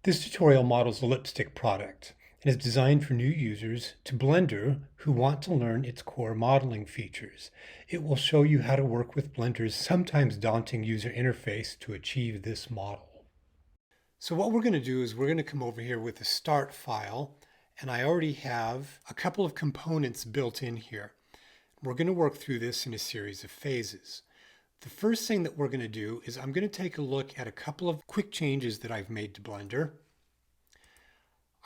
This tutorial models a lipstick product and is designed for new users to Blender who want to learn its core modeling features. It will show you how to work with Blender's sometimes daunting user interface to achieve this model. So what we're going to do is we're going to come over here with the start file, and I already have a couple of components built in here. We're going to work through this in a series of phases. The first thing that we're going to do is I'm going to take a look at a couple of quick changes that I've made to Blender.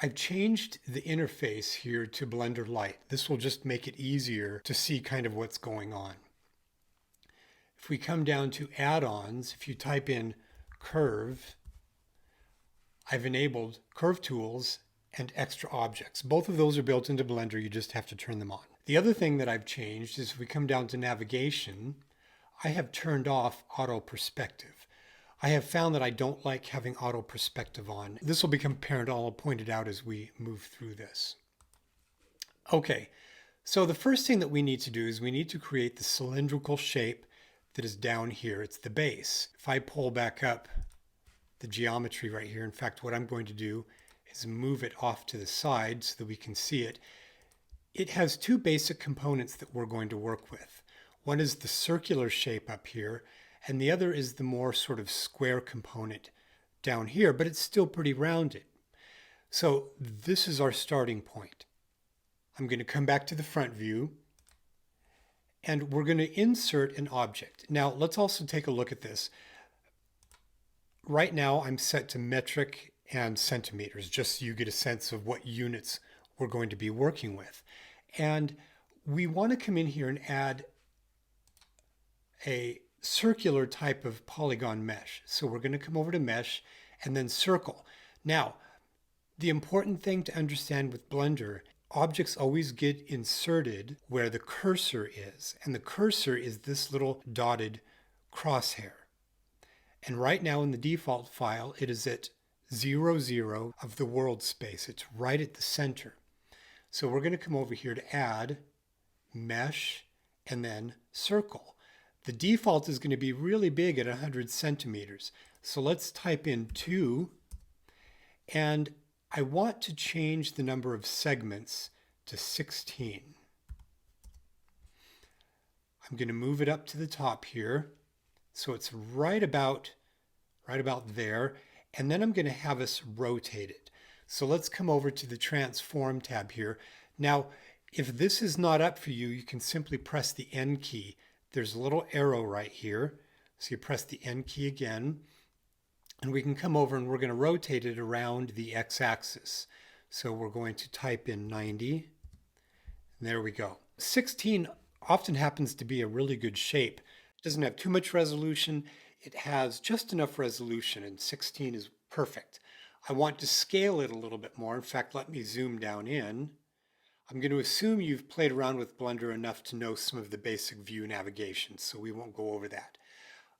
I've changed the interface here to Blender Lite. This will just make it easier to see kind of what's going on. If we come down to add-ons, if you type in curve, I've enabled curve tools and extra objects. Both of those are built into Blender, you just have to turn them on. The other thing that I've changed is if we come down to navigation, I have turned off auto perspective. I have found that I don't like having auto perspective on. This will become apparent, I'll point it out as we move through this. Okay, so the first thing that we need to do is we need to create the cylindrical shape that is down here. It's the base. If I pull back up the geometry right here, in fact, what I'm going to do is move it off to the side so that we can see it. It has two basic components that we're going to work with. One is the circular shape up here, and the other is the more sort of square component down here, but it's still pretty rounded. So this is our starting point. I'm going to come back to the front view, and we're going to insert an object. Now, let's also take a look at this. Right now, I'm set to metric and centimeters, just so you get a sense of what units we're going to be working with. And we want to come in here and add a circular type of polygon mesh. So we're going to come over to mesh and then circle. Now, the important thing to understand with Blender, objects always get inserted where the cursor is. And the cursor is this little dotted crosshair. And right now in the default file, it is at 0, 0 of the world space. It's right at the center. So we're going to come over here to add mesh and then circle. The default is going to be really big at 100 centimeters. So let's type in 2, and I want to change the number of segments to 16. I'm going to move it up to the top here. So it's right about there. And then I'm going to have us rotate it. So let's come over to the Transform tab here. Now, if this is not up for you, you can simply press the N key. There's a little arrow right here. So you press the N key again, and we can come over and we're going to rotate it around the x-axis. So we're going to type in 90. And there we go. 16 often happens to be a really good shape. It doesn't have too much resolution. It has just enough resolution, and 16 is perfect. I want to scale it a little bit more. In fact, let me zoom down in. I'm going to assume you've played around with Blender enough to know some of the basic view navigation, so we won't go over that.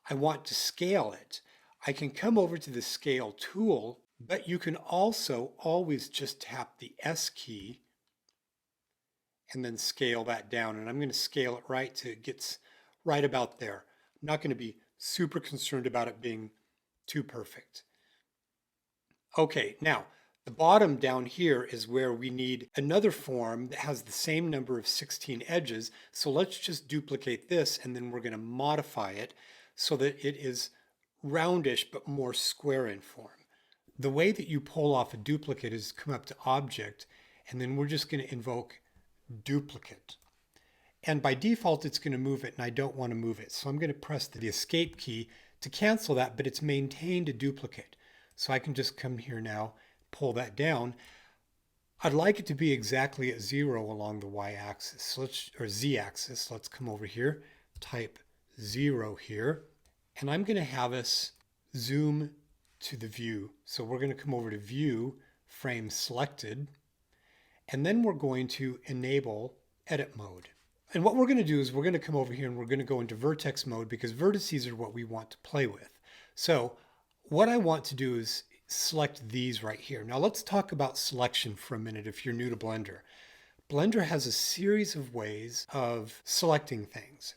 I want to scale it. I can come over to the Scale tool, but you can also always just tap the S key and then scale that down. And I'm going to scale it right to it gets right about there. I'm not going to be super concerned about it being too perfect. Okay, now, the bottom down here is where we need another form that has the same number of 16 edges. So let's just duplicate this, and then we're going to modify it so that it is roundish but more square in form. The way that you pull off a duplicate is come up to Object, and then we're just going to invoke Duplicate. And by default, it's going to move it, and I don't want to move it. So I'm going to press the Escape key to cancel that, but it's maintained a duplicate. So I can just come here now, pull that down. I'd like it to be exactly at 0 along the y-axis, or z-axis. Let's come over here, type 0 here, and I'm going to have us zoom to the view. So we're going to come over to View, Frame Selected, and then we're going to enable Edit Mode. And what we're going to do is we're going to come over here and we're going to go into vertex mode because vertices are what we want to play with. So what I want to do is select these right here. Now let's talk about selection for a minute if you're new to Blender. Blender has a series of ways of selecting things.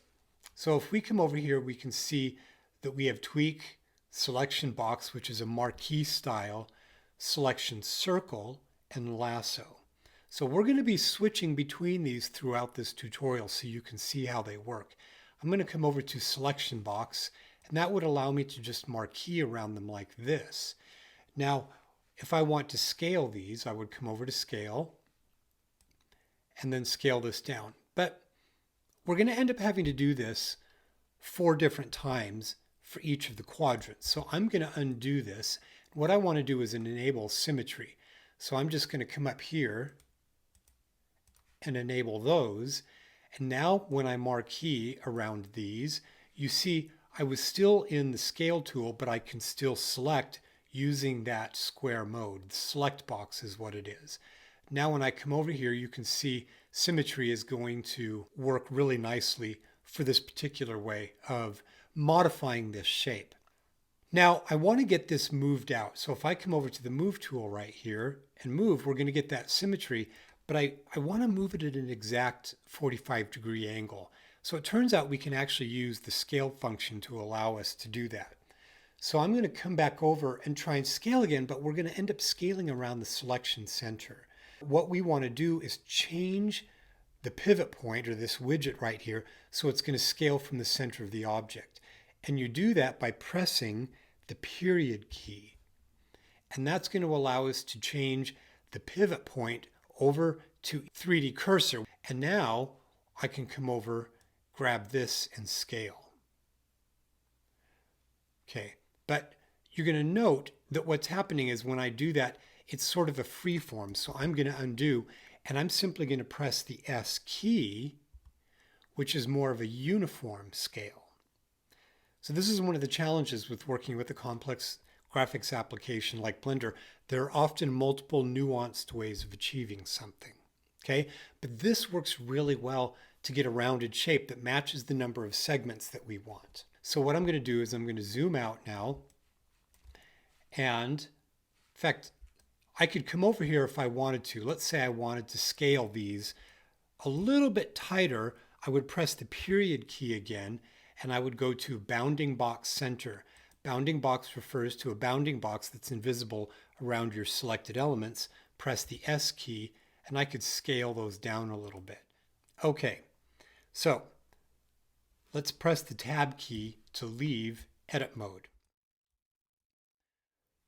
So if we come over here, we can see that we have Tweak, Selection Box, which is a marquee style, selection circle, and lasso. So we're going to be switching between these throughout this tutorial so you can see how they work. I'm going to come over to selection box, and that would allow me to just marquee around them like this. Now, if I want to scale these, I would come over to scale and then scale this down. But we're going to end up having to do this 4 different times for each of the quadrants. So I'm going to undo this. What I want to do is enable symmetry. So I'm just going to come up here and enable those. And now when I marquee around these, you see I was still in the scale tool, but I can still select using that square mode. The select box is what it is. Now when I come over here, you can see symmetry is going to work really nicely for this particular way of modifying this shape. Now I want to get this moved out. So if I come over to the move tool right here and move, we're going to get that symmetry, but I want to move it at an exact 45-degree angle. So it turns out we can actually use the scale function to allow us to do that. So I'm going to come back over and try and scale again, but we're going to end up scaling around the selection center. What we want to do is change the pivot point, or this widget right here, so it's going to scale from the center of the object. And you do that by pressing the period key. And that's going to allow us to change the pivot point over to 3D cursor. And now I can come over, grab this, and scale. Okay, but you're going to note that what's happening is when I do that, it's sort of a free form. So I'm going to undo, and I'm simply going to press the S key, which is more of a uniform scale. So this is one of the challenges with working with a complex graphics application like Blender. There are often multiple nuanced ways of achieving something. Okay, but this works really well to get a rounded shape that matches the number of segments that we want. So what I'm going to do is I'm going to zoom out now. And in fact, I could come over here if I wanted to. Let's say I wanted to scale these a little bit tighter. I would press the period key again, and I would go to bounding box center. Bounding box refers to a bounding box that's invisible around your selected elements. Press the S key, and I could scale those down a little bit. Okay, so let's press the tab key to leave edit mode.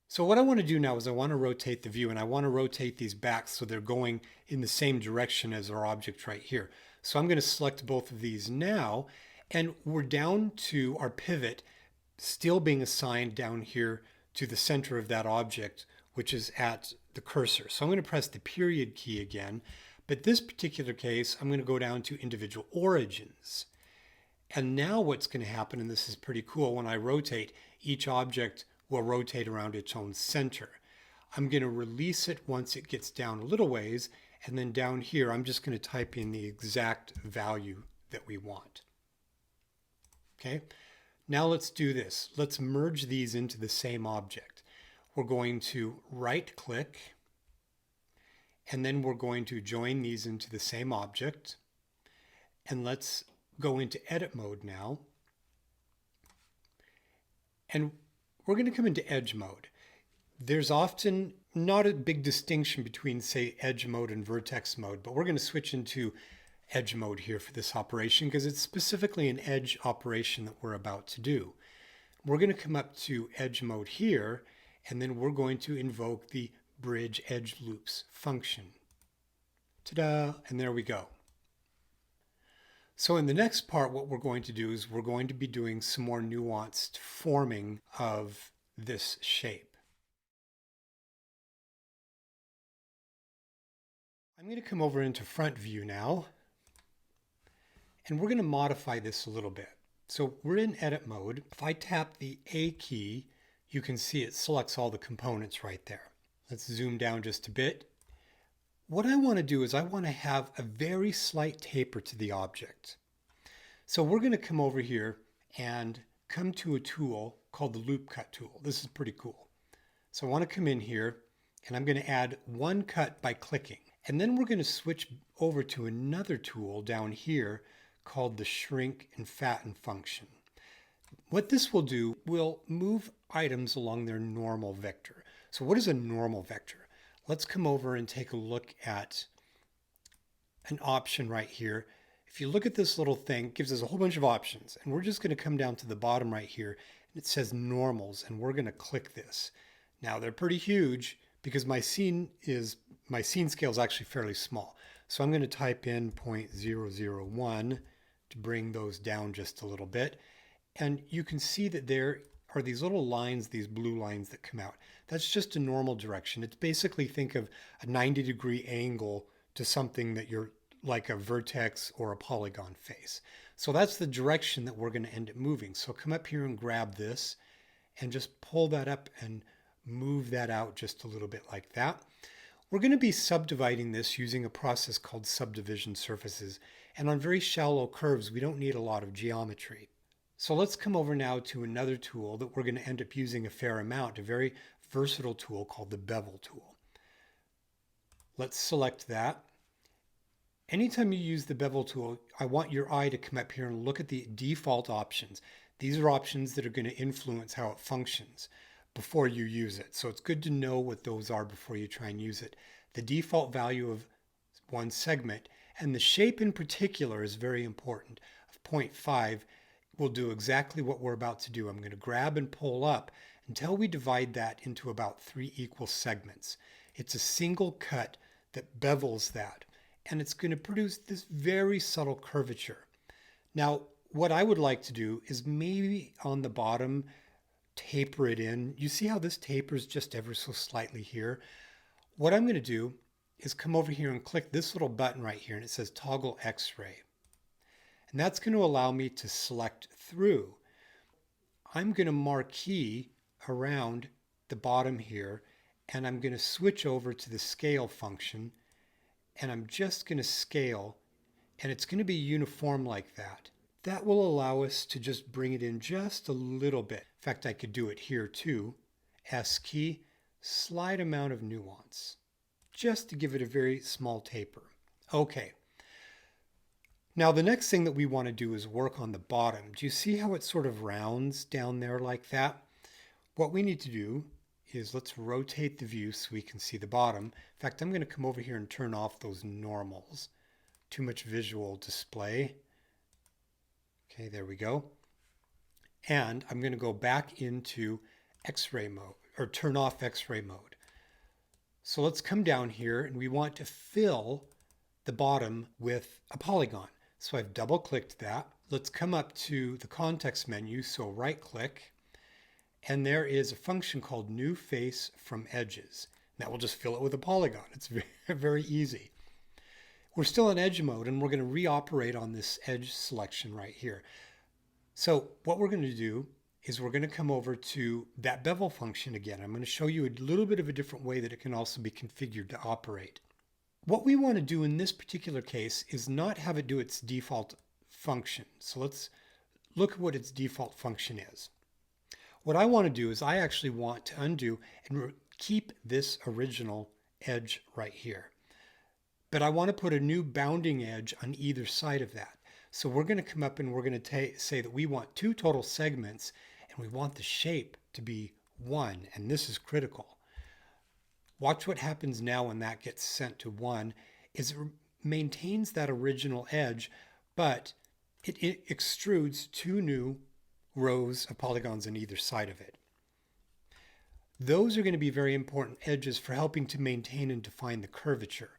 So what I want to do now is I want to rotate the view, and I want to rotate these back so they're going in the same direction as our object right here. So I'm going to select both of these now, and we're down to our pivot still being assigned down here to the center of that object, which is at the cursor. So I'm going to press the period key again, but this particular case, I'm going to go down to individual origins. And now what's going to happen, and this is pretty cool, when I rotate, each object will rotate around its own center. I'm going to release it once it gets down a little ways, and then down here I'm just going to type in the exact value that we want. Okay, now let's do this. Let's merge these into the same object. We're going to right click, and then we're going to join these into the same object. And let's go into edit mode now. And we're going to come into edge mode. There's often not a big distinction between, say, edge mode and vertex mode, but we're going to switch into edge mode here for this operation because it's specifically an edge operation that we're about to do. We're going to come up to edge mode here, and then we're going to invoke the bridge edge loops function. Ta-da! And there we go. So in the next part, what we're going to do is we're going to be doing some more nuanced forming of this shape. I'm going to come over into front view now, and we're going to modify this a little bit. So we're in edit mode. If I tap the A key, you can see it selects all the components right there. Let's zoom down just a bit. What I want to do is I want to have a very slight taper to the object. So we're going to come over here and come to a tool called the loop cut tool. This is pretty cool. So I want to come in here, and I'm going to add one cut by clicking. And then we're going to switch over to another tool down here called the shrink and fatten function. What this will do will move items along their normal vector. So what is a normal vector? Let's come over and take a look at an option right here. If you look at this little thing, it gives us a whole bunch of options, and we're just going to come down to the bottom right here, and it says normals, and we're going to click this. Now they're pretty huge because my scene scale is actually fairly small. So I'm going to type in 0.001 to bring those down just a little bit. And you can see that there are these little lines, these blue lines that come out. That's just a normal direction. It's basically, think of a 90-degree angle to something that you're like a vertex or a polygon face. So that's the direction that we're going to end up moving. So come up here and grab this and just pull that up and move that out just a little bit like that. We're going to be subdividing this using a process called subdivision surfaces. And on very shallow curves, we don't need a lot of geometry. So let's come over now to another tool that we're going to end up using a fair amount, a very versatile tool called the bevel tool. Let's select that. Anytime you use the bevel tool, I want your eye to come up here and look at the default options. These are options that are going to influence how it functions before you use it. So it's good to know what those are before you try and use it. The default value of one segment, and the shape in particular is very important, of 0.5 will do exactly what we're about to do. I'm going to grab and pull up until we divide that into about 3 equal segments. It's a single cut that bevels that, and it's going to produce this very subtle curvature. Now, what I would like to do is maybe on the bottom, taper it in. You see how this tapers just ever so slightly here? What I'm going to do is come over here and click this little button right here, and it says toggle X-ray. And that's going to allow me to select through. I'm going to marquee around the bottom here, and I'm going to switch over to the scale function, and I'm just going to scale, and it's going to be uniform like that. That will allow us to just bring it in just a little bit. In fact, I could do it here too. S key, slight amount of nuance, just to give it a very small taper. Okay. Now the next thing that we want to do is work on the bottom. Do you see how it sort of rounds down there like that? What we need to do is let's rotate the view so we can see the bottom. In fact, I'm going to come over here and turn off those normals. Too much visual display. Okay, there we go. And I'm going to go back into X-ray mode, or turn off X-ray mode. So let's come down here, and we want to fill the bottom with a polygon. So I've double clicked that. Let's come up to the context menu. So right click, and there is a function called new face from edges. That will just fill it with a polygon. It's very, very easy. We're still in edge mode, and we're going to reoperate on this edge selection right here. So what we're going to do is we're going to come over to that bevel function again. I'm going to show you a little bit of a different way that it can also be configured to operate. What we want to do in this particular case is not have it do its default function. So let's look at what its default function is. What I want to do is I actually want to undo and keep this original edge right here. But I want to put a new bounding edge on either side of that. So we're going to come up and we're going to say that we want 2 total segments, and we want the shape to be 1, and this is critical. Watch what happens now when that gets sent to 1, is it maintains that original edge, but it extrudes 2 new rows of polygons on either side of it. Those are going to be very important edges for helping to maintain and define the curvature.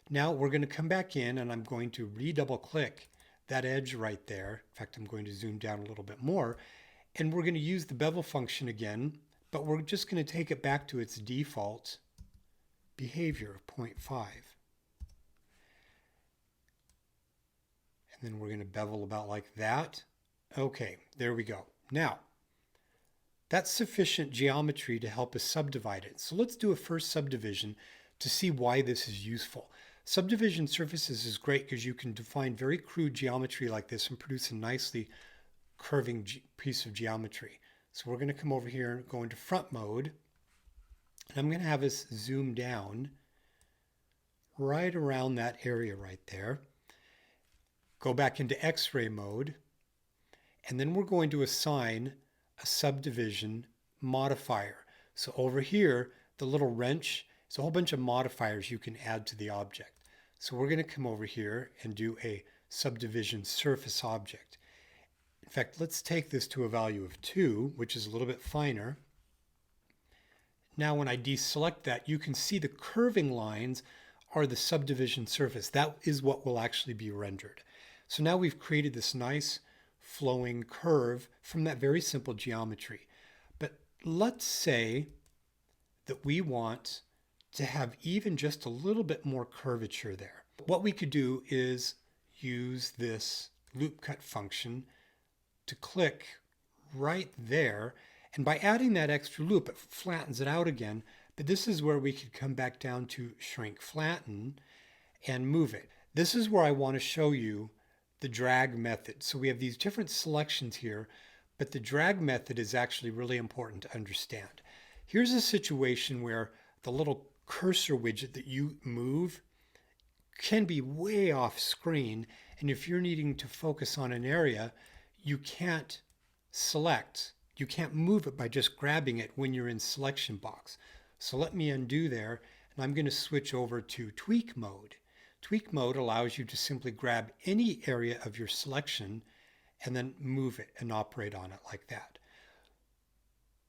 Now we're going to come back in, and I'm going to redouble click that edge right there. In fact, I'm going to zoom down a little bit more, and we're going to use the bevel function again, but we're just going to take it back to its default behavior of 0.5. And then we're going to bevel about like that. Okay, there we go. Now, that's sufficient geometry to help us subdivide it. So let's do a first subdivision to see why this is useful. Subdivision surfaces is great because you can define very crude geometry like this and produce a nicely curving piece of geometry. So we're going to come over here and go into front mode. And I'm going to have us zoom down right around that area right there. Go back into X-ray mode. And then we're going to assign a subdivision modifier. So over here, the little wrench, it's a whole bunch of modifiers you can add to the object. So we're going to come over here and do a subdivision surface object. In fact, let's take this to a value of 2, which is a little bit finer. Now when I deselect that, you can see the curving lines are the subdivision surface. That is what will actually be rendered. So now we've created this nice flowing curve from that very simple geometry. But let's say that we want to have even just a little bit more curvature there. What we could do is use this loop cut function to click right there, and by adding that extra loop it flattens it out again, but this is where we could come back down to shrink flatten and move it. This is where I want to show you the drag method. So we have these different selections here, but the drag method is actually really important to understand. Here's a situation where the little cursor widget that you move can be way off screen, and if you're needing to focus on an area, you can't move it by just grabbing it when you're in selection box. So let me undo there, and I'm going to switch over to tweak mode. Tweak mode allows you to simply grab any area of your selection and then move it and operate on it like that.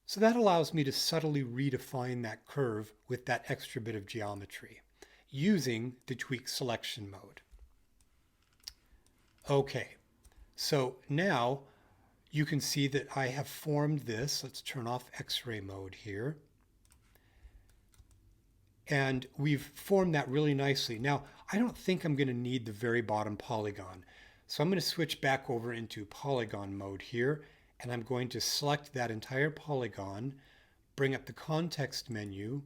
So that allows me to subtly redefine that curve with that extra bit of geometry using the tweak selection mode. Okay, so now you can see that I have formed this. Let's turn off X-ray mode here. And we've formed that really nicely. Now, I don't think I'm going to need the very bottom polygon. So I'm going to switch back over into polygon mode here, and I'm going to select that entire polygon, bring up the context menu,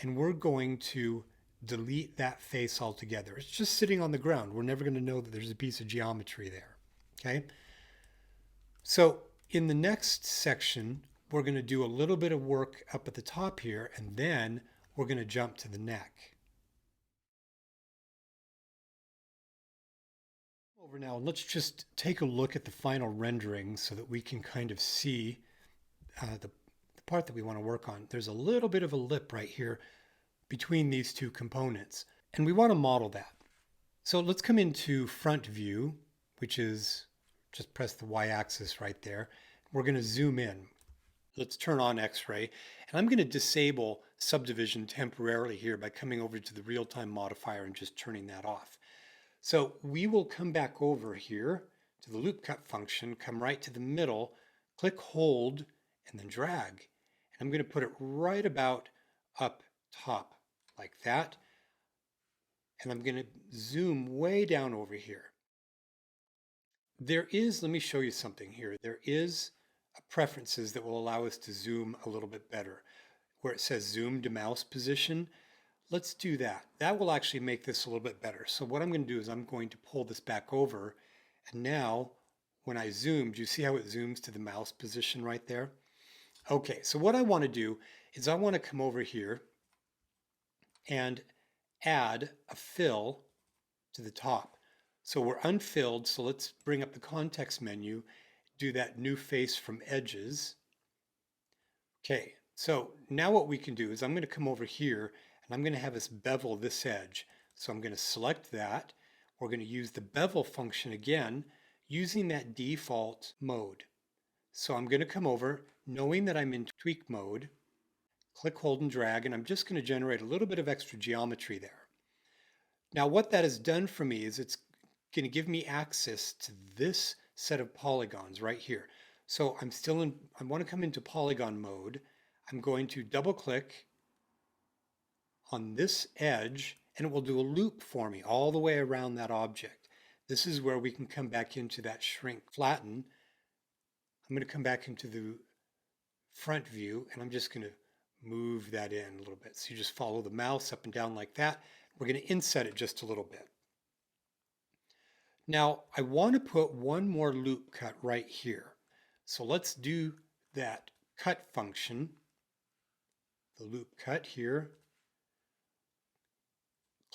and we're going to delete that face altogether. It's just sitting on the ground. We're never going to know that there's a piece of geometry there. Okay? So in the next section, we're going to do a little bit of work up at the top here, and then we're going to jump to the neck. Over now, and let's just take a look at the final rendering so that we can kind of see the part that we want to work on. There's a little bit of a lip right here between these two components, and we want to model that. So let's come into front view, which is just press the y-axis right there. We're going to zoom in. Let's turn on X-ray, and I'm going to disable subdivision temporarily here by coming over to the real-time modifier and just turning that off. So we will come back over here to the loop cut function, come right to the middle, click hold, and then drag. And I'm going to put it right about up top like that. And I'm going to zoom way down over here. Let me show you something here. There is preferences that will allow us to zoom a little bit better. Where it says zoom to mouse position, let's do that. That will actually make this a little bit better. So what I'm going to do is I'm going to pull this back over, and now when I zoom, do you see how it zooms to the mouse position right there? Okay, so what I want to do is I want to come over here and add a fill to the top. So we're unfilled, so let's bring up the context menu, do that new face from edges. Okay, so now what we can do is I'm going to come over here and I'm going to have us bevel this edge. So I'm going to select that. We're going to use the bevel function again using that default mode. So I'm going to come over, knowing that I'm in tweak mode, click, hold, and drag, and I'm just going to generate a little bit of extra geometry there. Now what that has done for me is it's going to give me access to this set of polygons right here. So I want to come into polygon mode. I'm going to double click on this edge and it will do a loop for me all the way around that object. This is where we can come back into that shrink flatten. I'm going to come back into the front view and I'm just going to move that in a little bit. So you just follow the mouse up and down like that. We're going to inset it just a little bit. Now I want to put one more loop cut right here. So let's do that cut function, the loop cut here.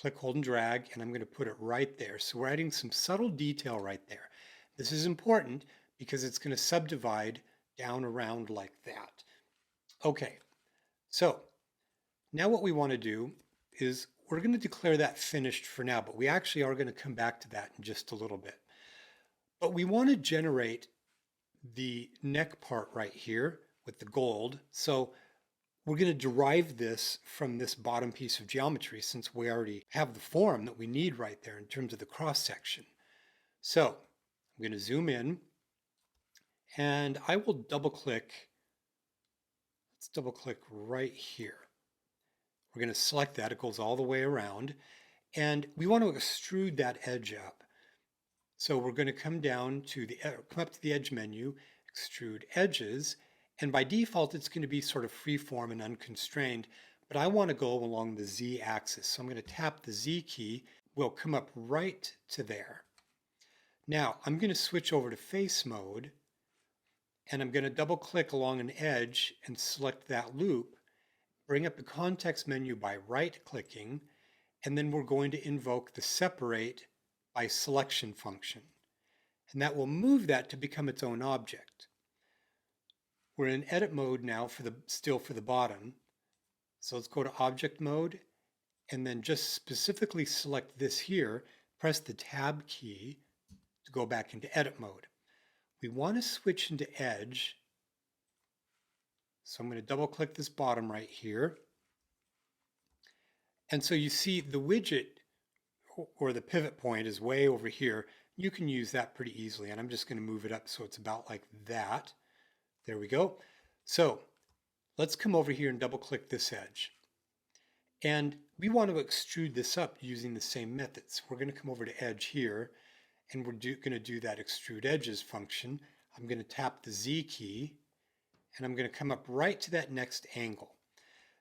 Click, hold, and drag, and I'm going to put it right there. So we're adding some subtle detail right there. This is important because it's going to subdivide down around like that. Okay, so Now what we want to do is we're going to declare that finished for now, but we actually are going to come back to that in just a little bit. But we want to generate the neck part right here with the gold. So we're going to derive this from this bottom piece of geometry since we already have the form that we need right there in terms of the cross section. So I'm going to zoom in and I will double click. Let's double click right here. We're going to select that. It goes all the way around and we want to extrude that edge up. So we're going to come up to the edge menu, extrude edges, and by default it's going to be sort of freeform and unconstrained, but I want to go along the Z axis. So I'm going to tap the Z key. We'll come up right to there. Now I'm going to switch over to face mode and I'm going to double click along an edge and select that loop, bring up the context menu by right clicking, and then we're going to invoke the separate by selection function. And that will move that to become its own object. We're in edit mode now still for the bottom. So let's go to object mode and then just specifically select this here, press the tab key to go back into edit mode. We want to switch into edge. So I'm going to double click this bottom right here. And so you see the widget or the pivot point is way over here. You can use that pretty easily, and I'm just going to move it up so it's about like that. There we go. So let's come over here and double click this edge. And we want to extrude this up using the same methods. We're going to come over to edge here, and we're going to do that extrude edges function. I'm going to tap the Z key, and I'm going to come up right to that next angle.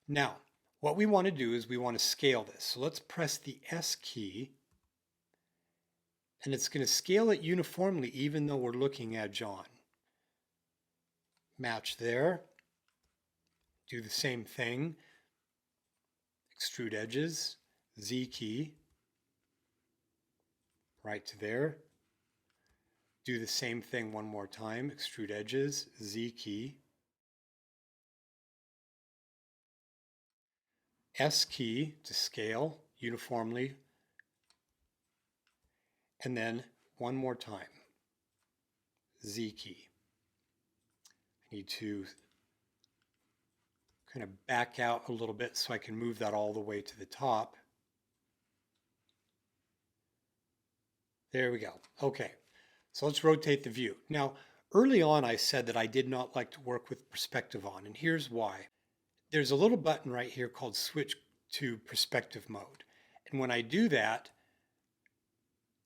Now, what we want to do is we want to scale this. So let's press the S key, and it's going to scale it uniformly even though we're looking edge on. Match there. Do the same thing. Extrude edges, Z key, right to there. Do the same thing one more time. Extrude edges, Z key. S key to scale uniformly, and then one more time, Z key. I need to kind of back out a little bit so I can move that all the way to the top. There we go. Okay, so let's rotate the view. Now, early on I said that I did not like to work with perspective on, and here's why. There's a little button right here called switch to perspective mode. And when I do that,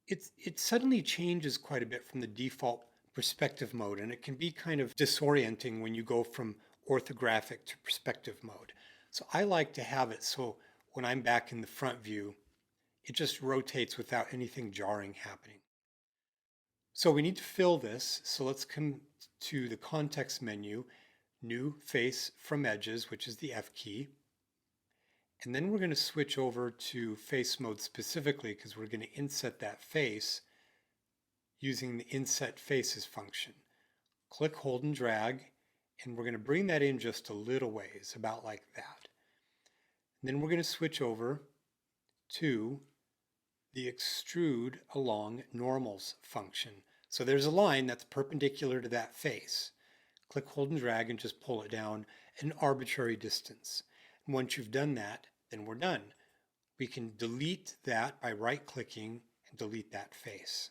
it suddenly changes quite a bit from the default perspective mode, and it can be kind of disorienting when you go from orthographic to perspective mode. So I like to have it so when I'm back in the front view, it just rotates without anything jarring happening. So we need to fill this. So let's come to the context menu, new face from edges, which is the F key. And then we're going to switch over to face mode specifically because we're going to inset that face using the inset faces function. Click, hold, and drag, and we're going to bring that in just a little ways, about like that. And then we're going to switch over to the extrude along normals function. So there's a line that's perpendicular to that face. Click, hold, and drag, and just pull it down an arbitrary distance. And once you've done that, then we're done. We can delete that by right-clicking and delete that face.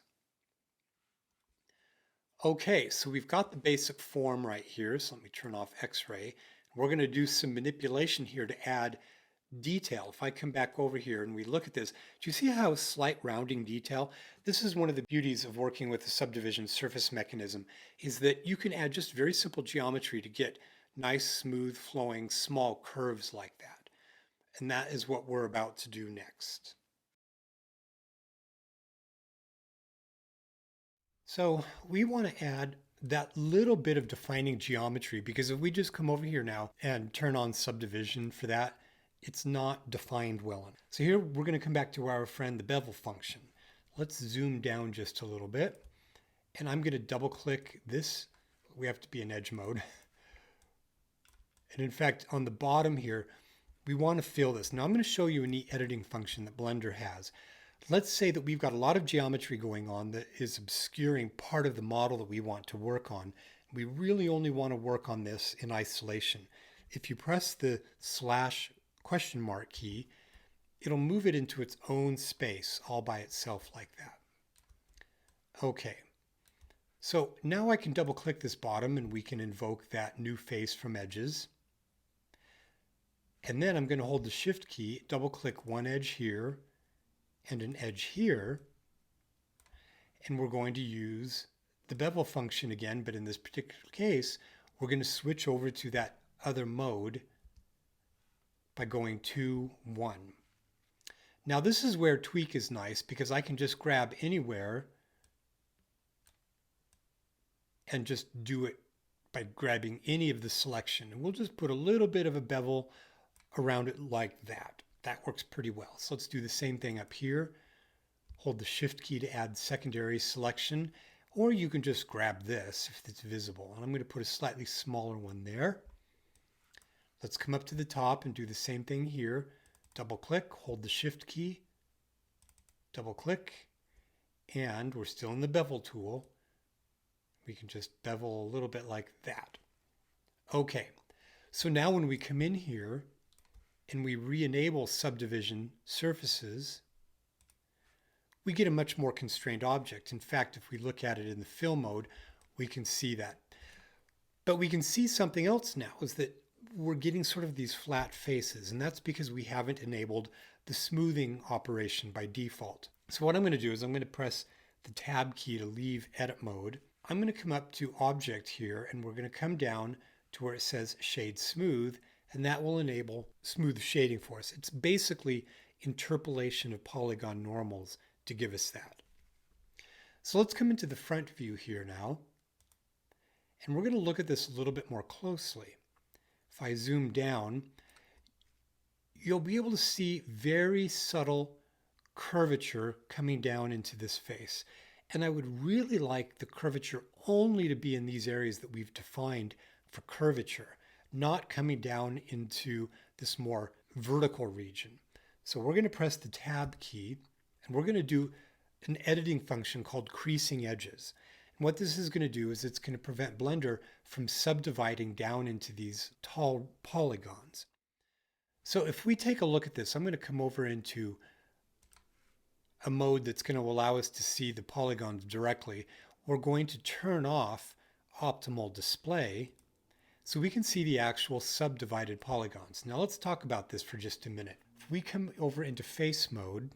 Okay, so we've got the basic form right here. So let me turn off X-ray. We're going to do some manipulation here to add detail. If I come back over here and we look at this, do you see how slight rounding detail? This is one of the beauties of working with the subdivision surface mechanism, is that you can add just very simple geometry to get nice, smooth, flowing, small curves like that. And that is what we're about to do next. So we want to add that little bit of defining geometry, because if we just come over here now and turn on subdivision for that, it's not defined well enough. So here we're going to come back to our friend the bevel function. Let's zoom down just a little bit, and I'm going to double click this. We have to be in edge mode. And in fact, on the bottom here, we want to fill this. Now I'm going to show you a neat editing function that Blender has. Let's say that we've got a lot of geometry going on that is obscuring part of the model that we want to work on. We really only want to work on this in isolation. If you press the / key, it'll move it into its own space all by itself like that. Okay, so now I can double click this bottom and we can invoke that new face from edges. And then I'm going to hold the Shift key, double click one edge here and an edge here. And we're going to use the bevel function again, but in this particular case, we're going to switch over to that other mode by going 2, 1. Now this is where tweak is nice because I can just grab anywhere and just do it by grabbing any of the selection. And we'll just put a little bit of a bevel around it like that. That works pretty well. So let's do the same thing up here. Hold the Shift key to add secondary selection, or you can just grab this if it's visible. And I'm going to put a slightly smaller one there. Let's come up to the top and do the same thing here. Double click, hold the Shift key, double click, and we're still in the bevel tool. We can just bevel a little bit like that. Okay, so now when we come in here and we re-enable subdivision surfaces, we get a much more constrained object. In fact, if we look at it in the fill mode, we can see that. But we can see something else now, is that we're getting sort of these flat faces, and that's because we haven't enabled the smoothing operation by default. So what I'm going to do is I'm going to press the Tab key to leave edit mode. I'm going to come up to Object here, and we're going to come down to where it says Shade Smooth, and that will enable smooth shading for us. It's basically interpolation of polygon normals to give us that. So let's come into the front view here now, and we're going to look at this a little bit more closely. If I zoom down, you'll be able to see very subtle curvature coming down into this face. And I would really like the curvature only to be in these areas that we've defined for curvature, not coming down into this more vertical region. So we're going to press the Tab key, and we're going to do an editing function called creasing edges. And what this is going to do is it's going to prevent Blender from subdividing down into these tall polygons. So if we take a look at this, I'm going to come over into a mode that's going to allow us to see the polygons directly. We're going to turn off optimal display so we can see the actual subdivided polygons. Now let's talk about this for just a minute. If we come over into face mode,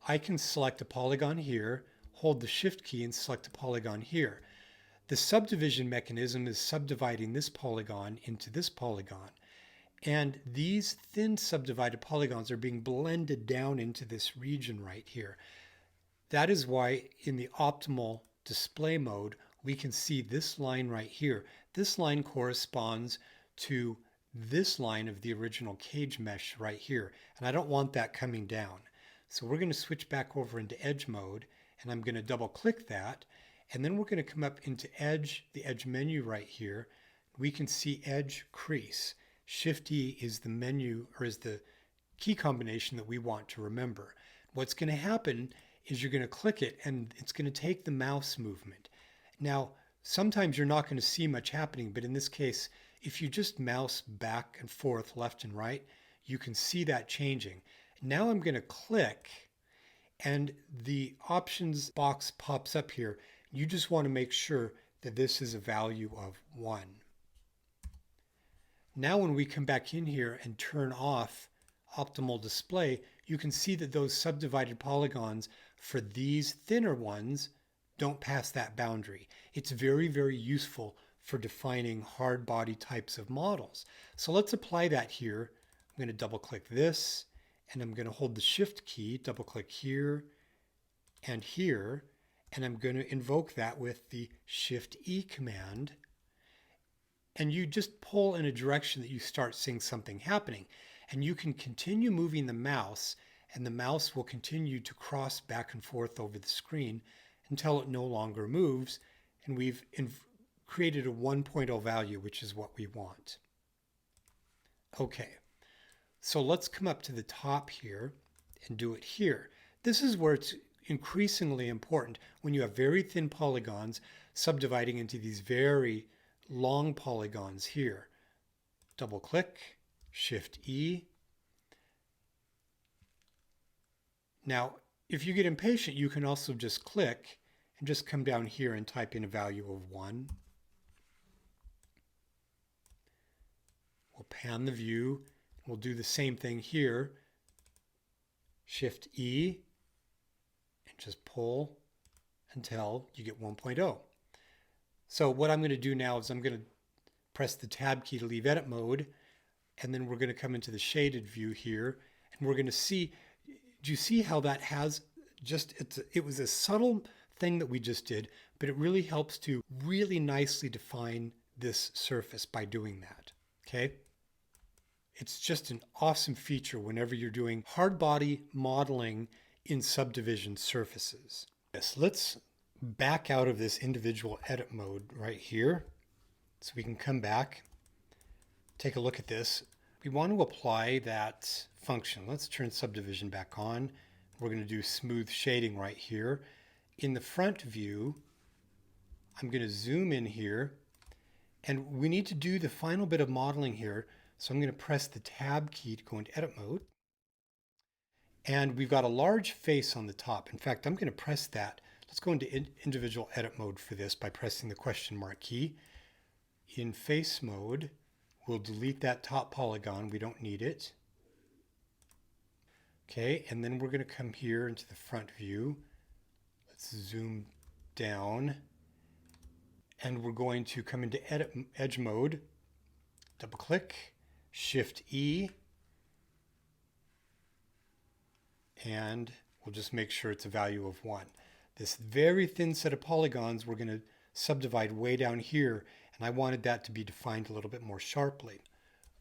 I can select a polygon here, hold the Shift key and select a polygon here. The subdivision mechanism is subdividing this polygon into this polygon. And these thin subdivided polygons are being blended down into this region right here. That is why in the optimal display mode, we can see this line right here. This line corresponds to this line of the original cage mesh right here. And I don't want that coming down. So we're going to switch back over into edge mode, and I'm going to double click that. And then we're going to come up into edge, the edge menu right here. We can see edge crease. Shift-E is the menu, or is the key combination that we want to remember. What's going to happen is you're going to click it and it's going to take the mouse movement. Now, sometimes you're not going to see much happening, but in this case, if you just mouse back and forth, left and right, you can see that changing. Now I'm going to click and the options box pops up here. You just want to make sure that this is a value of 1. Now when we come back in here and turn off optimal display, you can see that those subdivided polygons for these thinner ones don't pass that boundary. It's very, very useful for defining hard body types of models. So let's apply that here. I'm going to double click this, and I'm going to hold the Shift key, double click here and here, and I'm going to invoke that with the Shift-E command. And you just pull in a direction that you start seeing something happening. And you can continue moving the mouse, and the mouse will continue to cross back and forth over the screen until it no longer moves. And we've created a 1.0 value, which is what we want. Okay, So let's come up to the top here and do it here. This is where it's increasingly important when you have very thin polygons subdividing into these very long polygons here. Double click, Shift E. Now, if you get impatient, you can also just click and just come down here and type in a value of 1. We'll pan the view. We'll do the same thing here. Shift E and just pull until you get 1.0. So what I'm going to do now is I'm going to press the Tab key to leave edit mode, and then we're going to come into the shaded view here, and we're going to see, do you see how that has just, it was a subtle thing that we just did, but it really helps to really nicely define this surface by doing that, okay? It's just an awesome feature whenever you're doing hard body modeling in subdivision surfaces. Yes, let's back out of this individual edit mode right here so we can come back, take a look at this. We want to apply that function. Let's turn subdivision back on. We're going to do smooth shading right here. In the front view, I'm going to zoom in here, and we need to do the final bit of modeling here. So I'm going to press the Tab key to go into edit mode. And we've got a large face on the top. In fact, I'm going to press that. Let's go into individual edit mode for this by pressing the question mark key. In face mode, we'll delete that top polygon. We don't need it. Okay, and then we're going to come here into the front view. Let's zoom down. And we're going to come into edge mode, double click, Shift E, and we'll just make sure it's a value of 1. This very thin set of polygons we're going to subdivide way down here, and I wanted that to be defined a little bit more sharply.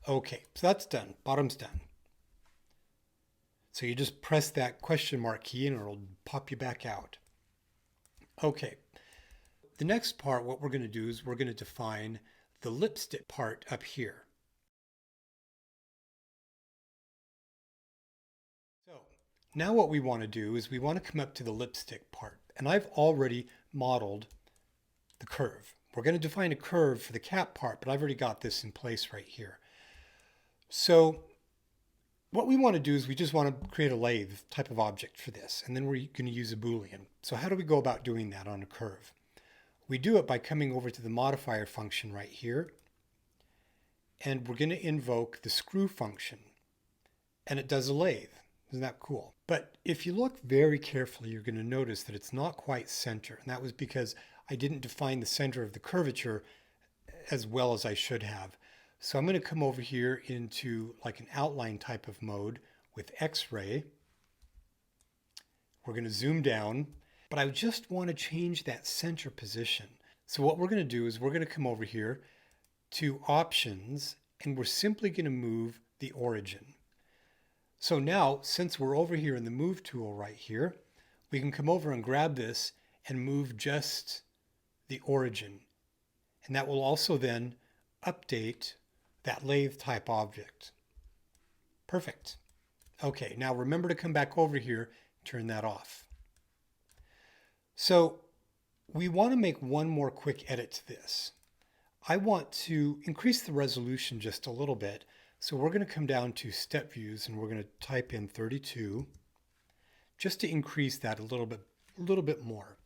Okay, so that's done. Bottom's done. So you just press that question mark key and it'll pop you back out. Okay, the next part, what we're going to do is we're going to define the lipstick part up here. So now what we want to do is we want to come up to the lipstick part, and I've already modeled the curve. We're going to define a curve for the cap part, but I've already got this in place right here. So what we want to do is we just want to create a lathe type of object for this, and then we're going to use a Boolean. So how do we go about doing that on a curve? We do it by coming over to the modifier function right here, and we're going to invoke the screw function, and it does a lathe. Isn't that cool? But if you look very carefully, you're going to notice that it's not quite center, and that was because I didn't define the center of the curvature as well as I should have. So I'm going to come over here into like an outline type of mode with X-ray. We're going to zoom down, but I just want to change that center position. So what we're going to do is we're going to come over here to options, and we're simply going to move the origin. So now, since we're over here in the move tool right here, we can come over and grab this and move just the origin. And that will also then update that lathe type object. Perfect. Okay, now remember to come back over here, turn that off. So we want to make one more quick edit to this. I want to increase the resolution just a little bit. So we're going to come down to step views, and we're going to type in 32 just to increase that a little bit more.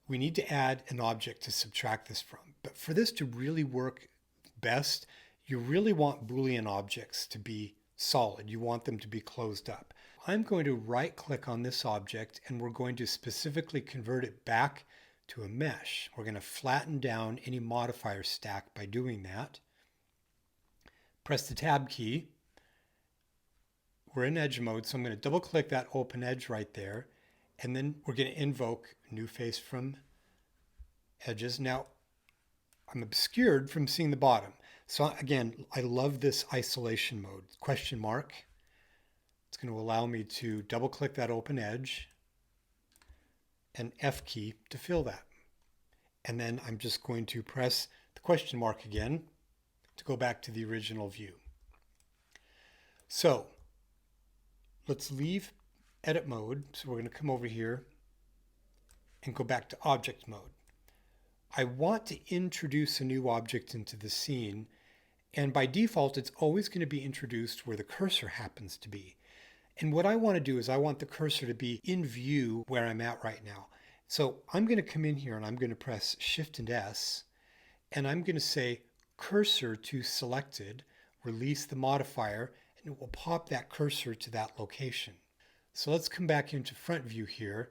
We need to add an object to subtract this from. But for this to really work best, you really want Boolean objects to be solid. You want them to be closed up. I'm going to right click on this object, and we're going to specifically convert it back to a mesh. We're going to flatten down any modifier stack by doing that. Press the Tab key. We're in edge mode, so I'm going to double click that open edge right there, and then we're going to invoke new face from edges. Now, I'm obscured from seeing the bottom. So again, I love this isolation mode. Question mark. It's going to allow me to double click that open edge and F key to fill that. And then I'm just going to press the question mark again to go back to the original view. So let's leave edit mode. So we're going to come over here and go back to object mode. I want to introduce a new object into the scene, and by default it's always going to be introduced where the cursor happens to be. And what I want to do is I want the cursor to be in view where I'm at right now. So I'm going to come in here and I'm going to press Shift and S, and I'm going to say cursor to selected, release the modifier, and it will pop that cursor to that location. So let's come back into front view here,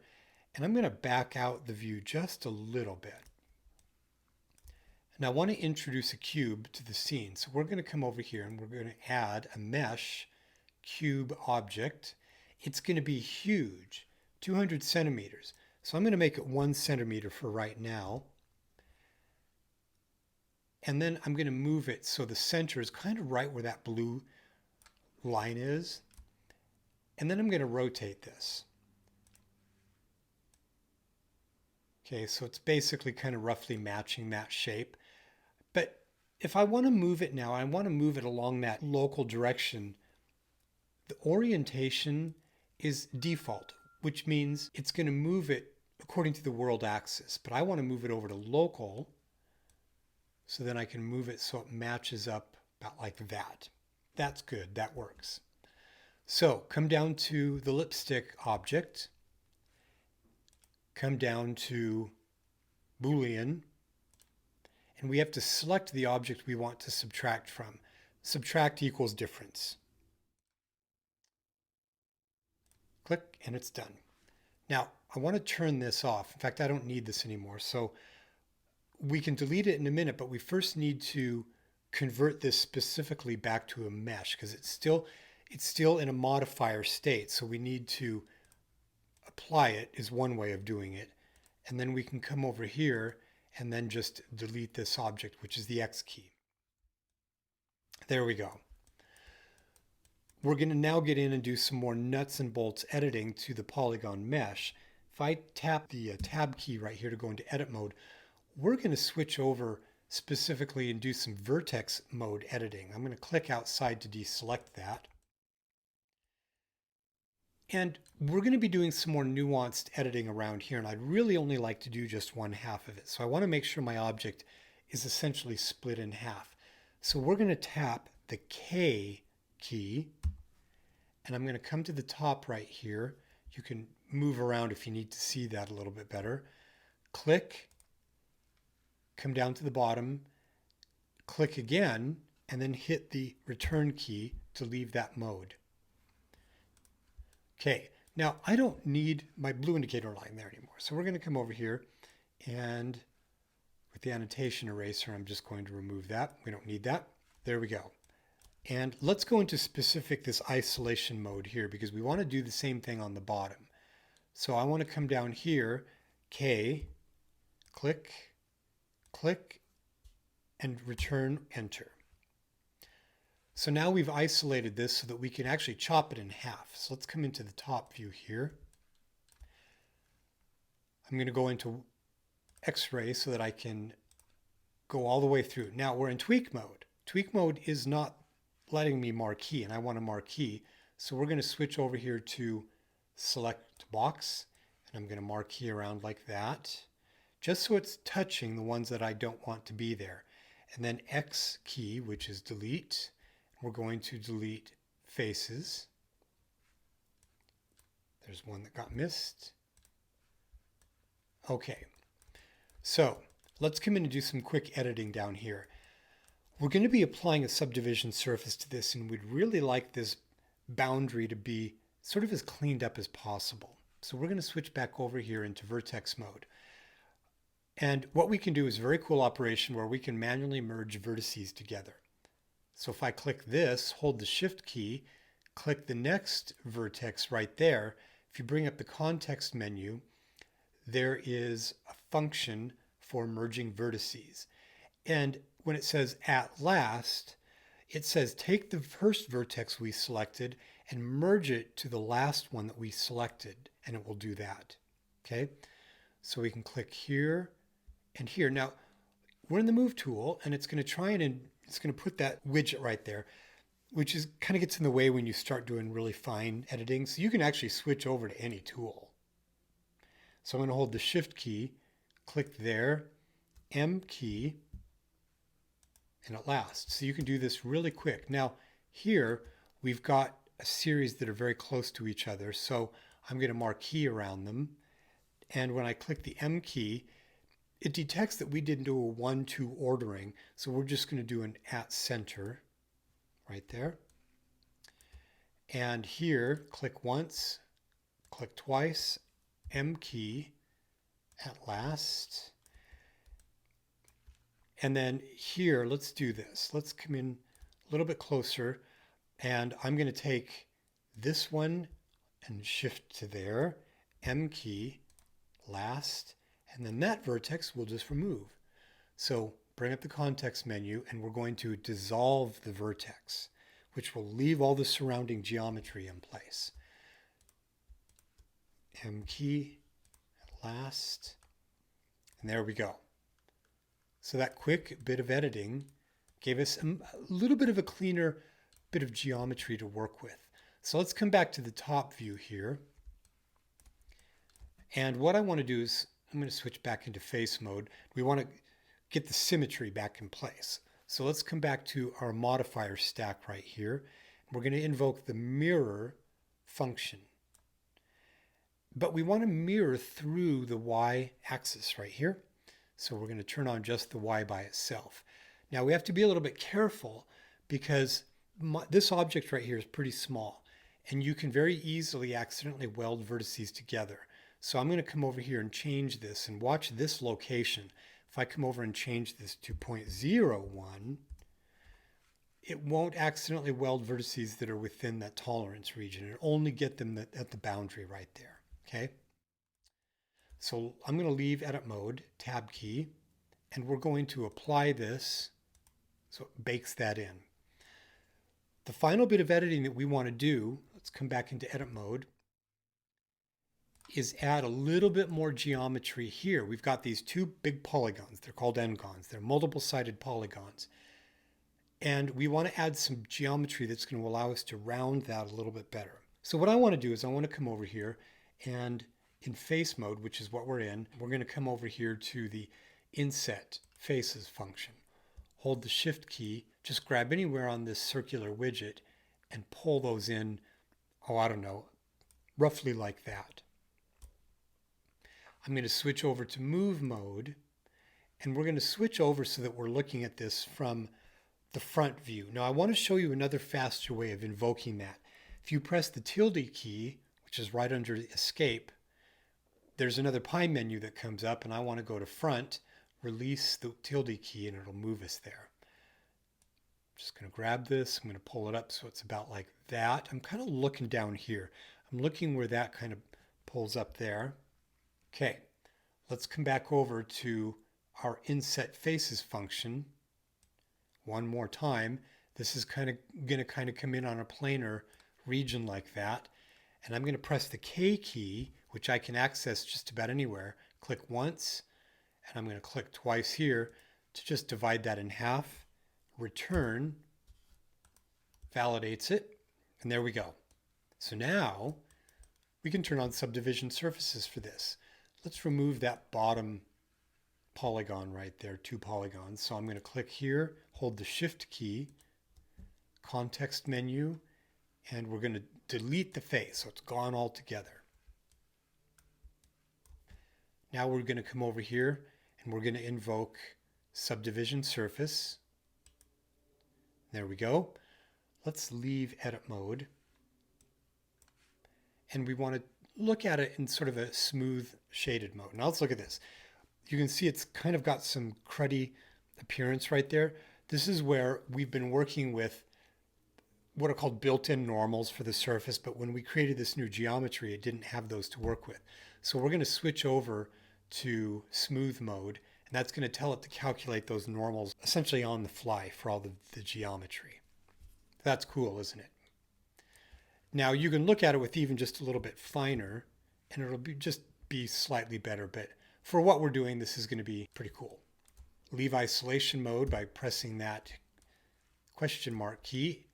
and I'm going to back out the view just a little bit. And I want to introduce a cube to the scene. So we're going to come over here and we're going to add a mesh cube object. It's going to be huge, 200 centimeters. So I'm going to make it 1 centimeter for right now. And then I'm going to move it so the center is kind of right where that blue line is. And then I'm going to rotate this. Okay, so it's basically kind of roughly matching that shape. But if I want to move it now, I want to move it along that local direction. The orientation is default, which means it's going to move it according to the world axis. But I want to move it over to local, so then I can move it so it matches up about like that. That's good, that works. So come down to the lipstick object, come down to Boolean, and we have to select the object we want to subtract from. Subtract equals difference. Click and it's done. Now I want to turn this off. In fact, I don't need this anymore. So we can delete it in a minute, but we first need to convert this specifically back to a mesh because it's still in a modifier state. So we need to apply it is one way of doing it. And then we can come over here and then just delete this object, which is the X key. There we go. We're going to now get in and do some more nuts and bolts editing to the polygon mesh. If I tap the tab key right here to go into edit mode, we're going to switch over specifically and do some vertex mode editing. I'm going to click outside to deselect that. And we're going to be doing some more nuanced editing around here, and I'd really only like to do just 1/2 of it. So I want to make sure my object is essentially split in half. So we're going to tap the K key, and I'm going to come to the top right here. You can move around if you need to see that a little bit better. Click, come down to the bottom, click again, and then hit the return key to leave that mode. Okay, now I don't need my blue indicator line there anymore. So we're going to come over here, and with the annotation eraser, I'm just going to remove that. We don't need that. There we go. And let's go into specific this isolation mode here because we want to do the same thing on the bottom. So I want to come down here, K, click, click, and return enter. So now we've isolated this so that we can actually chop it in half. So let's come into the top view here. I'm going to go into X-ray so that I can go all the way through. Now we're in tweak mode. Tweak mode is not letting me marquee, and I want a marquee. So we're going to switch over here to select box, and I'm going to marquee around like that, just so it's touching the ones that I don't want to be there. And then X key, which is delete. We're going to delete faces. There's one that got missed. Okay, so let's come in and do some quick editing down here. We're going to be applying a subdivision surface to this, and we'd really like this boundary to be sort of as cleaned up as possible. So we're going to switch back over here into vertex mode. And what we can do is a very cool operation where we can manually merge vertices together. So if I click this, hold the shift key, click the next vertex right there. If you bring up the context menu, there is a function for merging vertices. And when it says at last, it says take the first vertex we selected and merge it to the last one that we selected, and it will do that. Okay, so we can click here and here. Now we're in the move tool, and it's going to try and it's going to put that widget right there. which is kind of gets in the way when you start doing really fine editing. So you can actually switch over to any tool. So I'm going to hold the Shift key, click there, M key, and it lasts. So you can do this really quick. Now here we've got a series that are very close to each other. So I'm going to marquee around them. And when I click the M key, it detects that we didn't do a 1-2 ordering. So we're just going to do an at center right there. And here, click once, click twice, M key at last. And then here, let's do this. Let's come in a little bit closer, and I'm going to take this one and shift to there, M key, last, and then that vertex we'll just remove. So bring up the context menu, and we're going to dissolve the vertex, which will leave all the surrounding geometry in place. M key, at last, and there we go. So that quick bit of editing gave us a little bit of a cleaner bit of geometry to work with. So let's come back to the top view here. And what I want to do is I'm going to switch back into face mode. We want to get the symmetry back in place. So let's come back to our modifier stack right here. We're going to invoke the mirror function. But we want to mirror through the y-axis right here. So we're going to turn on just the y by itself. Now we have to be a little bit careful because this object right here is pretty small, and you can very easily accidentally weld vertices together. So I'm going to come over here and change this, and watch this location. If I come over and change this to 0.01, it won't accidentally weld vertices that are within that tolerance region. It'll only get them at the boundary right there. Okay? So I'm going to leave edit mode, tab key, and we're going to apply this so it bakes that in. The final bit of editing that we want to do, let's come back into edit mode, is add a little bit more geometry here. We've got these two big polygons. They're called n-gons. They're multiple-sided polygons. And we want to add some geometry that's going to allow us to round that a little bit better. So what I want to do is I want to come over here, and in face mode, which is what we're in, we're going to come over here to the inset faces function. Hold the Shift key, just grab anywhere on this circular widget and pull those in, oh, I don't know, roughly like that. I'm going to switch over to move mode, and we're going to switch over so that we're looking at this from the front view. Now I want to show you another faster way of invoking that. If you press the tilde key, which is right under escape, there's another pie menu that comes up, and I want to go to front, release the tilde key, and it'll move us there. I'm just going to grab this, I'm going to pull it up so it's about like that. I'm kind of looking down here. I'm looking where that kind of pulls up there. Okay, let's come back over to our inset faces function one more time. This is going to come in on a planar region like that. And I'm going to press the K key, which I can access just about anywhere. Click once, and I'm going to click twice here to just divide that in half. Return, validates it, and there we go. So now we can turn on subdivision surfaces for this. Let's remove that bottom polygon right there, 2 polygons. So I'm going to click here, hold the Shift key, context menu, and we're going to delete the face, so it's gone altogether. Now we're going to come over here and we're going to invoke subdivision surface. There we go. Let's leave edit mode. And we want to look at it in sort of a smooth shaded mode. Now let's look at this. You can see it's kind of got some cruddy appearance right there. This is where we've been working with what are called built-in normals for the surface, but when we created this new geometry, it didn't have those to work with. So we're going to switch over to smooth mode, and that's going to tell it to calculate those normals essentially on the fly for all the geometry. That's cool, isn't it? Now you can look at it with even just a little bit finer, and it'll just be slightly better, but for what we're doing, this is going to be pretty cool. Leave isolation mode by pressing that question mark key.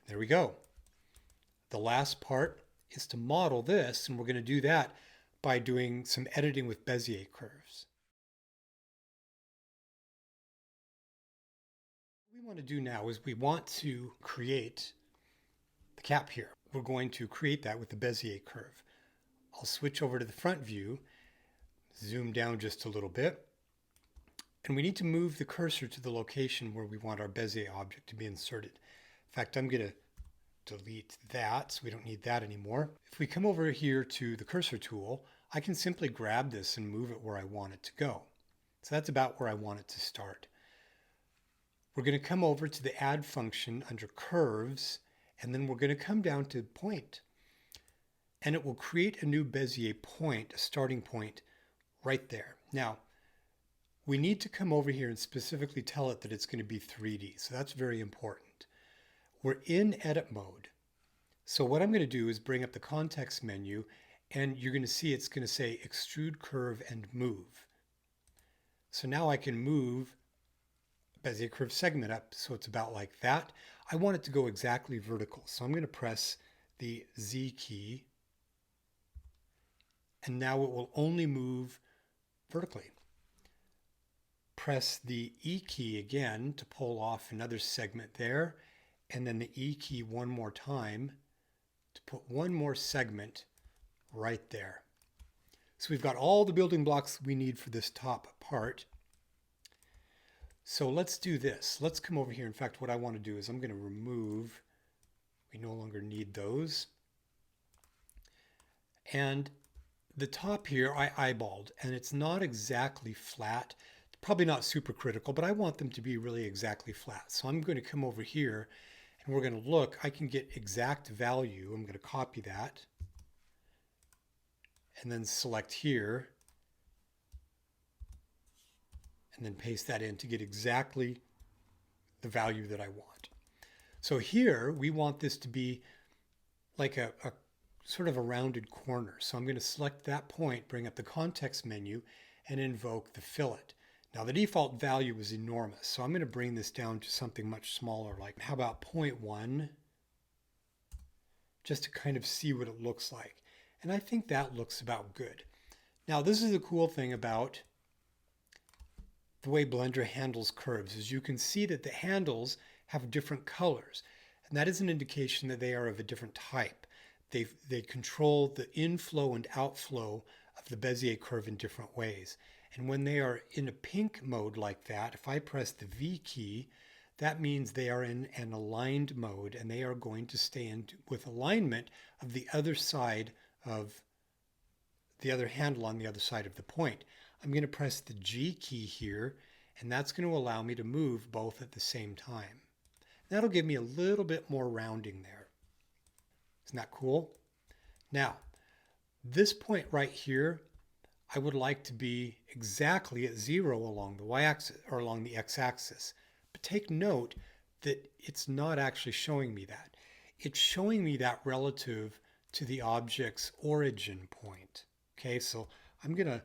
There we go. The last part is to model this, and we're going to do that by doing some editing with Bezier curves. What we want to do now is we want to create the cap here. We're going to create that with the Bezier curve. I'll switch over to the front view, zoom down just a little bit, and we need to move the cursor to the location where we want our Bezier object to be inserted. In fact, I'm going to delete that, so we don't need that anymore. If we come over here to the cursor tool, I can simply grab this and move it where I want it to go. So that's about where I want it to start. We're going to come over to the add function under curves, and then we're going to come down to point. And it will create a new Bezier point, a starting point, right there. Now, we need to come over here and specifically tell it that it's going to be 3D, so that's very important. We're in edit mode. So what I'm going to do is bring up the context menu, and you're going to see it's going to say extrude curve and move. So now I can move Bezier curve segment up so it's about like that. I want it to go exactly vertical. So I'm going to press the Z key, and now it will only move vertically. Press the E key again to pull off another segment there, and then the E key one more time to put one more segment right there. So we've got all the building blocks we need for this top part. So let's do this. Let's come over here. In fact, what I want to do is I'm going to remove, we no longer need those. And the top here I eyeballed, and it's not exactly flat. Probably not super critical, but I want them to be really exactly flat. So I'm going to come over here and we're going to look. I can get exact value. I'm going to copy that and then select here and then paste that in to get exactly the value that I want. So here we want this to be like a sort of a rounded corner. So I'm going to select that point, bring up the context menu, and invoke the fillet. Now the default value is enormous, so I'm going to bring this down to something much smaller, like how about 0.1, just to kind of see what it looks like. And I think that looks about good. Now this is the cool thing about the way Blender handles curves, is you can see that the handles have different colors, and that is an indication that they are of a different type. They control the inflow and outflow of the Bezier curve in different ways. And when they are in a pink mode like that, if I press the V key, that means they are in an aligned mode, and they are going to stay in with alignment of the other side of the other handle on the other side of the point. I'm going to press the G key here, and that's going to allow me to move both at the same time. That'll give me a little bit more rounding there. Isn't that cool? Now, this point right here, I would like to be exactly at 0 along the y-axis or along the x-axis. But take note that it's not actually showing me that. It's showing me that relative to the object's origin point. Okay, so I'm going to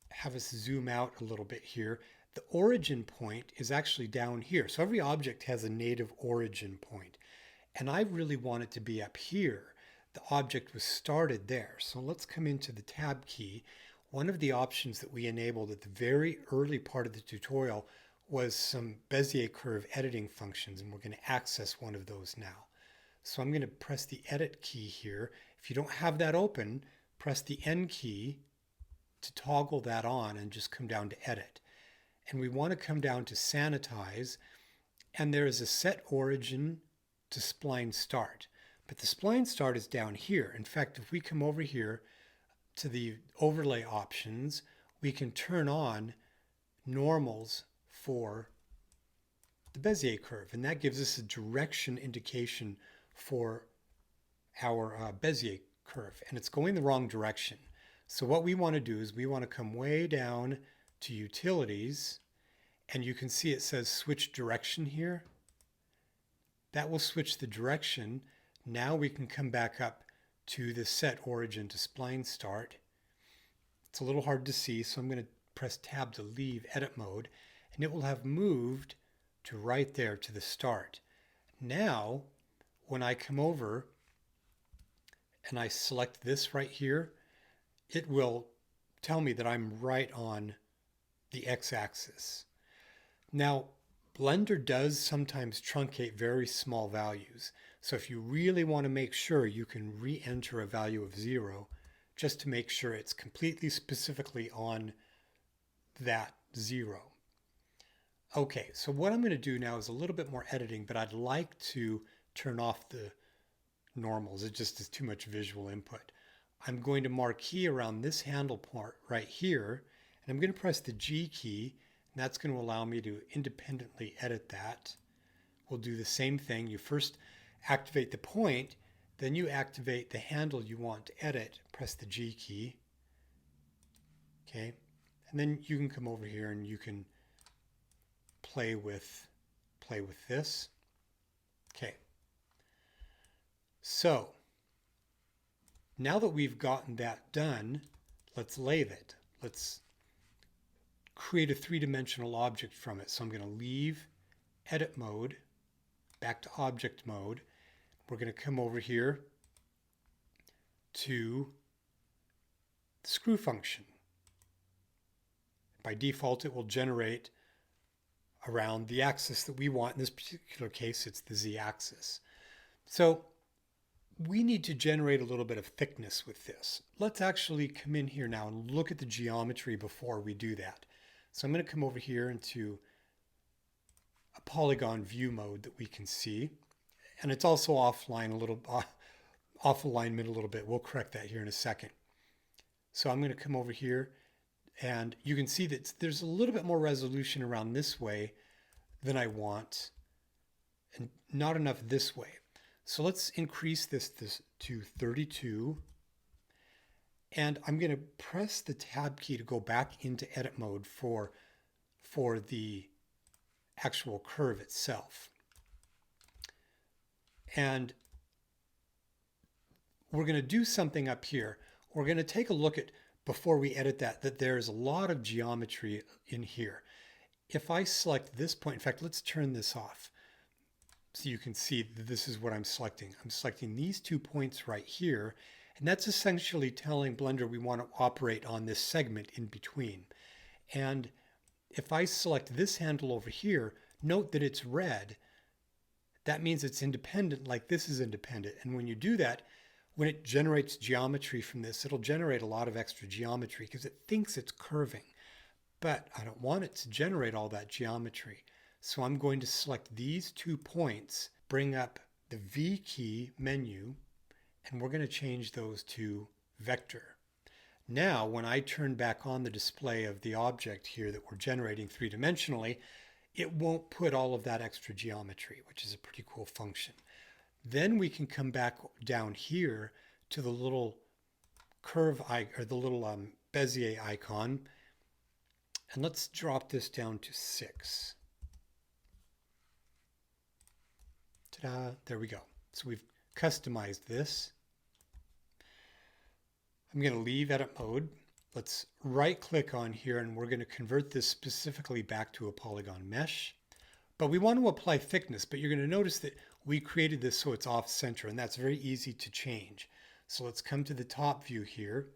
have us zoom out a little bit here. The origin point is actually down here. So every object has a native origin point. And I really want it to be up here. The object was started there. So let's come into the tab key. One of the options that we enabled at the very early part of the tutorial was some Bezier curve editing functions, and we're going to access one of those now. So I'm going to press the edit key here. If you don't have that open, press the N key to toggle that on and just come down to edit. And we want to come down to sanitize, and there is a set origin to spline start. But the spline start is down here. In fact, if we come over here to the overlay options, we can turn on normals for the Bezier curve, and that gives us a direction indication for our Bezier curve, and it's going the wrong direction. So what we want to do is we want to come way down to utilities, and you can see it says switch direction here. That will switch the direction. Now we can come back up to the set origin to spline start. It's a little hard to see, so I'm going to press tab to leave edit mode, and it will have moved to right there to the start. Now, when I come over and I select this right here, it will tell me that I'm right on the x-axis. Now, Blender does sometimes truncate very small values. So if you really want to make sure, you can re-enter a value of 0 just to make sure it's completely specifically on that 0. Okay, so what I'm going to do now is a little bit more editing, but I'd like to turn off the normals. It just is too much visual input. I'm going to marquee around this handle part right here, and I'm going to press the G key, and that's going to allow me to independently edit that. We'll do the same thing. You first activate the point, then you activate the handle you want to edit. Press the G key. Okay, and then you can come over here and you can play with this. Okay, so now that we've gotten that done, let's lathe it. Let's create a three-dimensional object from it. So I'm going to leave edit mode, back to object mode. We're going to come over here to the screw function. By default, it will generate around the axis that we want. In this particular case, it's the z-axis. So we need to generate a little bit of thickness with this. Let's actually come in here now and look at the geometry before we do that. So I'm going to come over here into a polygon view mode that we can see. And it's also offline a little, off alignment a little bit. We'll correct that here in a second. So I'm going to come over here, and you can see that there's a little bit more resolution around this way than I want, and not enough this way. So let's increase this to 32. And I'm going to press the tab key to go back into edit mode for the actual curve itself. And we're going to do something up here. We're going to take a look at, before we edit that there's a lot of geometry in here. If I select this point, in fact, let's turn this off so you can see that this is what I'm selecting. I'm selecting these 2 points right here, and that's essentially telling Blender we want to operate on this segment in between. And if I select this handle over here, note that it's red. That means it's independent, like this is independent. And when you do that, when it generates geometry from this, it'll generate a lot of extra geometry because it thinks it's curving. But I don't want it to generate all that geometry. So I'm going to select these 2 points, bring up the V key menu, and we're going to change those to vector. Now, when I turn back on the display of the object here that we're generating three-dimensionally, it won't put all of that extra geometry, which is a pretty cool function. Then we can come back down here to the little curve or the little Bezier icon, and let's drop this down to 6. Ta-da, there we go. So we've customized this. I'm going to leave edit mode. Let's right click on here, and we're going to convert this specifically back to a polygon mesh. But we want to apply thickness, but you're going to notice that we created this so it's off center, and that's very easy to change. So let's come to the top view here.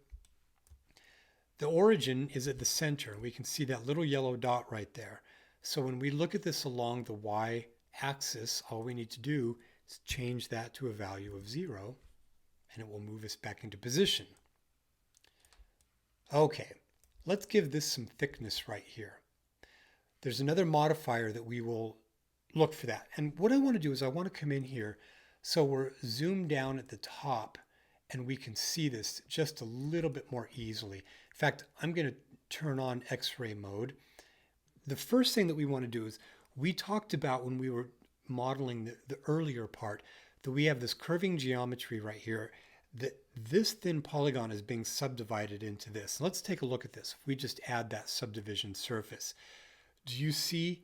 The origin is at the center. We can see that little yellow dot right there. So when we look at this along the y-axis, all we need to do is change that to a value of 0, and it will move us back into position. Okay, let's give this some thickness right here. There's another modifier that we will look for that. And what I want to do is I want to come in here so we're zoomed down at the top and we can see this just a little bit more easily. In fact, I'm going to turn on X-ray mode. The first thing that we want to do is, we talked about when we were modeling the earlier part that we have this curving geometry right here, that this thin polygon is being subdivided into this. Let's take a look at this. If we just add that subdivision surface, do you see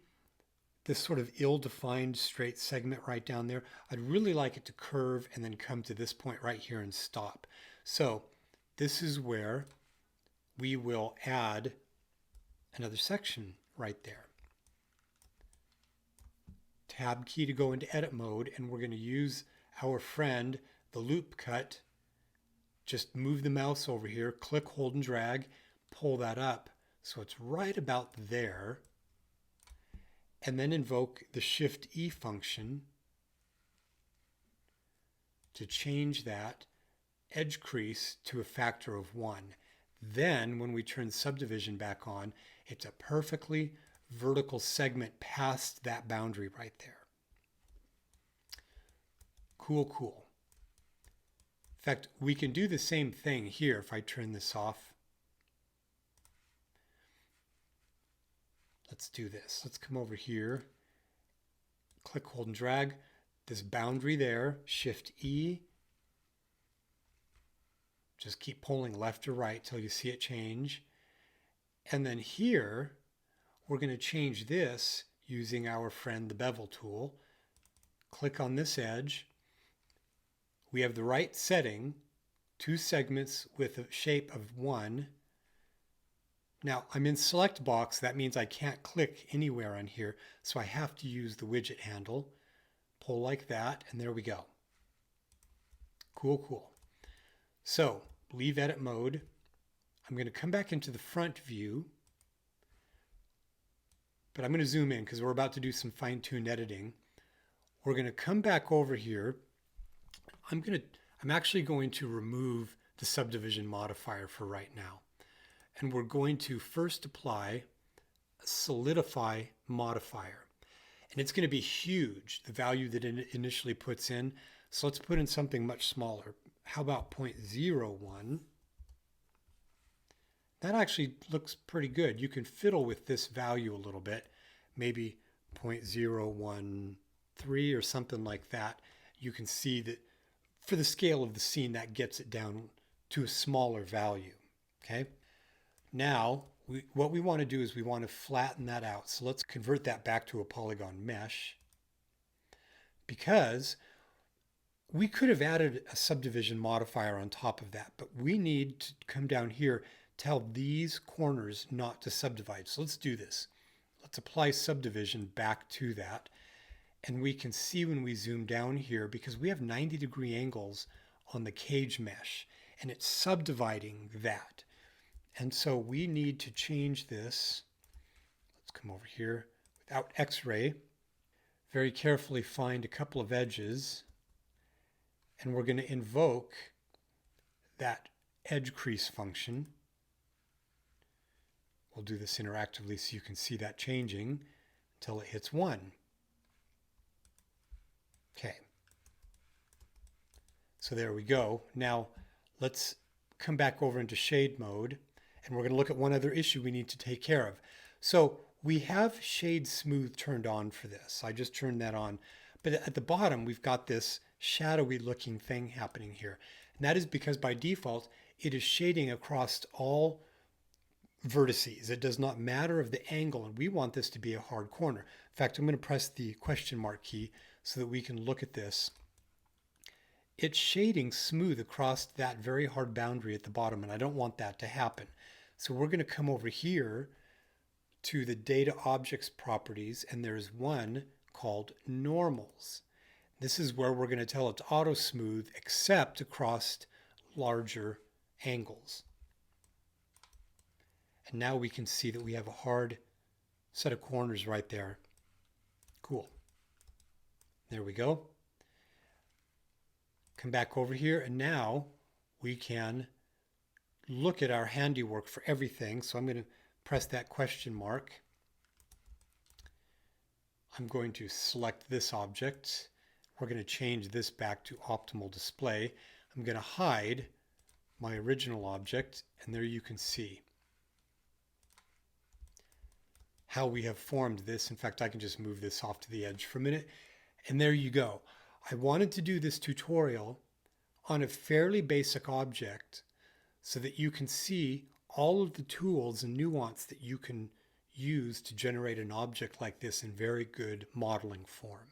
this sort of ill-defined straight segment right down there? I'd really like it to curve and then come to this point right here and stop. So this is where we will add another section right there. Tab key to go into edit mode, and we're going to use our friend, the loop cut. Just move the mouse over here, click, hold, and drag, pull that up so it's right about there, and then invoke the Shift E function to change that edge crease to a factor of 1. Then when we turn subdivision back on, it's a perfectly vertical segment past that boundary right there. Cool, cool. In fact, we can do the same thing here if I turn this off. Let's do this. Let's come over here, click, hold, and drag this boundary there, Shift E. Just keep pulling left or right till you see it change. And then here, we're going to change this using our friend the bevel tool. Click on this edge. We have the right setting, 2 segments with a shape of 1. Now I'm in select box, that means I can't click anywhere on here, so I have to use the widget handle. Pull like that, and there we go. Cool, cool. So leave edit mode. I'm going to come back into the front view, but I'm going to zoom in because we're about to do some fine-tuned editing. We're going to come back over here. I'm actually going to remove the subdivision modifier for right now. And we're going to first apply a solidify modifier. And it's going to be huge, the value that it initially puts in. So let's put in something much smaller. How about 0.01? That actually looks pretty good. You can fiddle with this value a little bit, maybe 0.013 or something like that. You can see that for the scale of the scene, that gets it down to a smaller value. Okay. Now, what we want to do is we want to flatten that out. So let's convert that back to a polygon mesh, because we could have added a subdivision modifier on top of that, but we need to come down here, tell these corners not to subdivide. So let's do this. Let's apply subdivision back to that. And we can see when we zoom down here, because we have 90-degree angles on the cage mesh, and it's subdividing that. And so we need to change this. Let's come over here without X-ray. Very carefully find a couple of edges, and we're going to invoke that edge crease function. We'll do this interactively so you can see that changing until it hits 1. Okay. So there we go. Now let's come back over into shade mode, and we're going to look at one other issue we need to take care of. So we have shade smooth turned on for this. I just turned that on. But at the bottom, we've got this shadowy looking thing happening here. And that is because by default, it is shading across all vertices. It does not matter of the angle, and we want this to be a hard corner. In fact, I'm going to press the question mark key so that we can look at this. It's shading smooth across that very hard boundary at the bottom, and I don't want that to happen. So we're going to come over here to the data objects properties, and there's one called normals. This is where we're going to tell it to auto smooth except across larger angles. And now we can see that we have a hard set of corners right there. Cool. There we go. Come back over here, and now we can look at our handiwork for everything. So I'm going to press that question mark. I'm going to select this object. We're going to change this back to optimal display. I'm going to hide my original object, and there you can see how we have formed this. In fact, I can just move this off to the edge for a minute, and there you go. I wanted to do this tutorial on a fairly basic object so that you can see all of the tools and nuance that you can use to generate an object like this in very good modeling form.